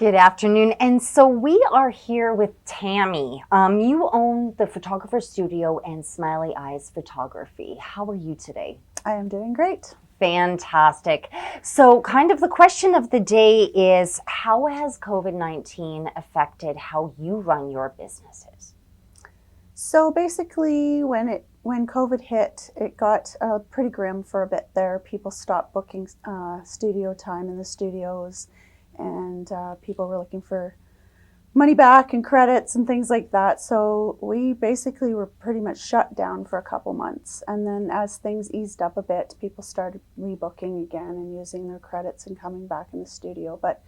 Good afternoon. And so we are here with Tammy. You own the photographer studio and Smiley Eyes Photography. How are you today? I am doing great. Fantastic. So kind of the question of the day is, how has COVID-19 affected how you run your businesses? So basically, when COVID hit, it got pretty grim for a bit there. People stopped booking studio time in the studios, and people were looking for money back and credits and things like that. So we basically were pretty much shut down for a couple months. And then as things eased up a bit, people started rebooking again and using their credits and coming back in the studio. But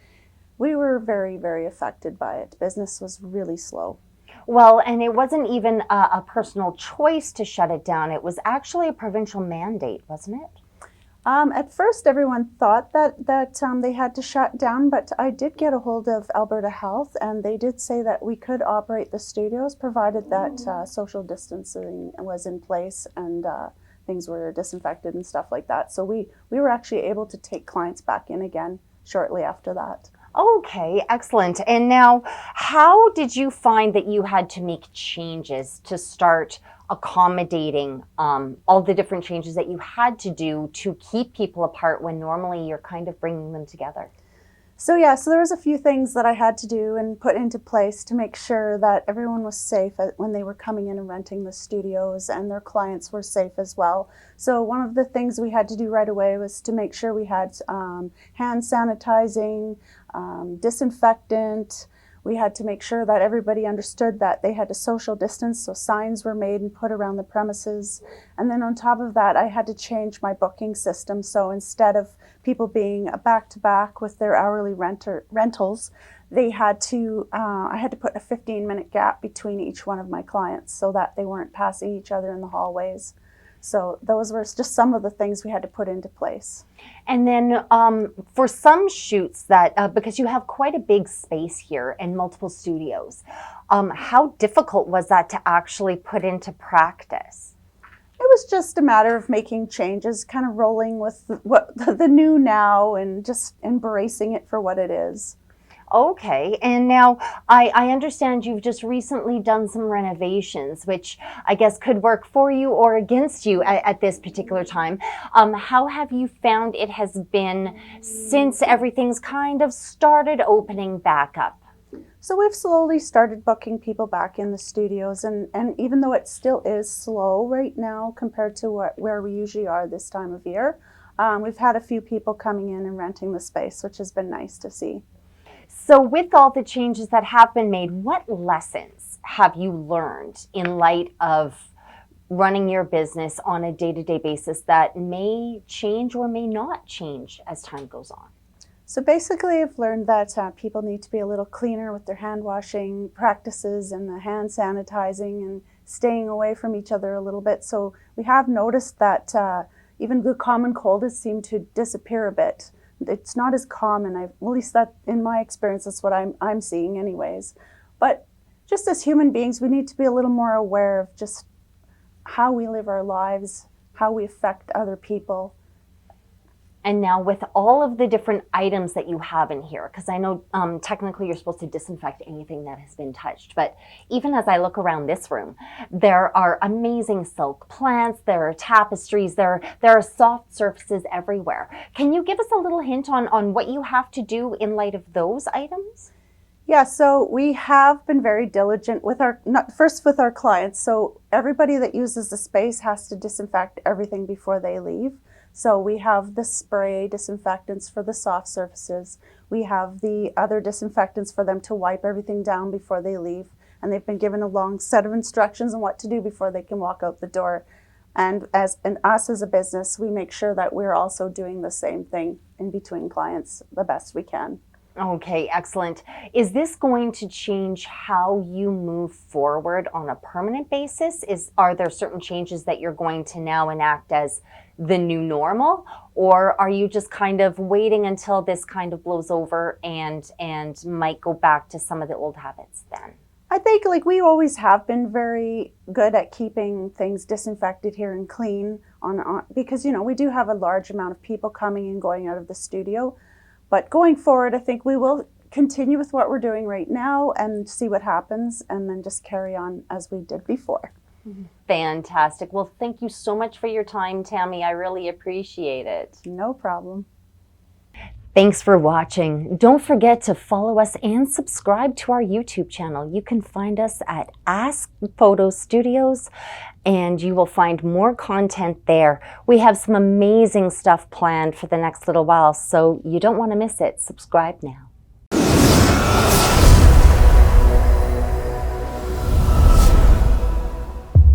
we were very, very affected by it. Business was really slow. Well, and it wasn't even a personal choice to shut it down. It was actually a provincial mandate, wasn't it? At first, everyone thought that they had to shut down, but I did get a hold of Alberta Health, and they did say that we could operate the studios provided that social distancing was in place and things were disinfected and stuff like that. So we were actually able to take clients back in again shortly after that. Okay, excellent. And now, how did you find that you had to make changes to start accommodating all the different changes that you had to do to keep people apart when normally you're kind of bringing them together? So there was a few things that I had to do and put into place to make sure that everyone was safe when they were coming in and renting the studios, and their clients were safe as well. So one of the things we had to do right away was to make sure we had hand sanitizing, disinfectant. We had to make sure that everybody understood that they had to social distance, so signs were made and put around the premises. And then on top of that, I had to change my booking system. So instead of people being back-to-back with their hourly rentals, I had to put a 15-minute gap between each one of my clients so that they weren't passing each other in the hallways. So those were just some of the things we had to put into place. And then for some shoots that, because you have quite a big space here and multiple studios, how difficult was that to actually put into practice? It was just a matter of making changes, kind of rolling with the new now and just embracing it for what it is. Okay, and now I understand you've just recently done some renovations, which I guess could work for you or against you at this particular time. How have you found it has been since everything's kind of started opening back up? So we've slowly started booking people back in the studios, and even though it still is slow right now compared to where we usually are this time of year, we've had a few people coming in and renting the space, which has been nice to see. So with all the changes that have been made, what lessons have you learned in light of running your business on a day-to-day basis that may change or may not change as time goes on? So basically, I've learned that people need to be a little cleaner with their hand washing practices and the hand sanitizing and staying away from each other a little bit. So we have noticed that even the common cold has seemed to disappear a bit. It's not as common, at least that in my experience, that's what I'm seeing anyways. But just as human beings, we need to be a little more aware of just how we live our lives, how we affect other people. And now with all of the different items that you have in here, because I know technically you're supposed to disinfect anything that has been touched, but even as I look around this room, there are amazing silk plants, there are tapestries, there are soft surfaces everywhere. Can you give us a little hint on what you have to do in light of those items? Yeah, so we have been very diligent with with our clients. So everybody that uses the space has to disinfect everything before they leave. So we have the spray disinfectants for the soft surfaces. We have the other disinfectants for them to wipe everything down before they leave. And they've been given a long set of instructions on what to do before they can walk out the door. And us as a business, we make sure that we're also doing the same thing in between clients the best we can. Okay, excellent. Is this going to change how you move forward on a permanent basis? Are there certain changes that you're going to now enact as the new normal? Or are you just kind of waiting until this kind of blows over and might go back to some of the old habits then? I think we always have been very good at keeping things disinfected here and clean because we do have a large amount of people coming and going out of the studio. But going forward, I think we will continue with what we're doing right now and see what happens, and then just carry on as we did before. Fantastic. Well, thank you so much for your time, Tammy. I really appreciate it. No problem. Thanks for watching. Don't forget to follow us and subscribe to our YouTube channel. You can find us at Ask Photo Studios, and you will find more content there. We have some amazing stuff planned for the next little while, so you don't want to miss it. Subscribe now.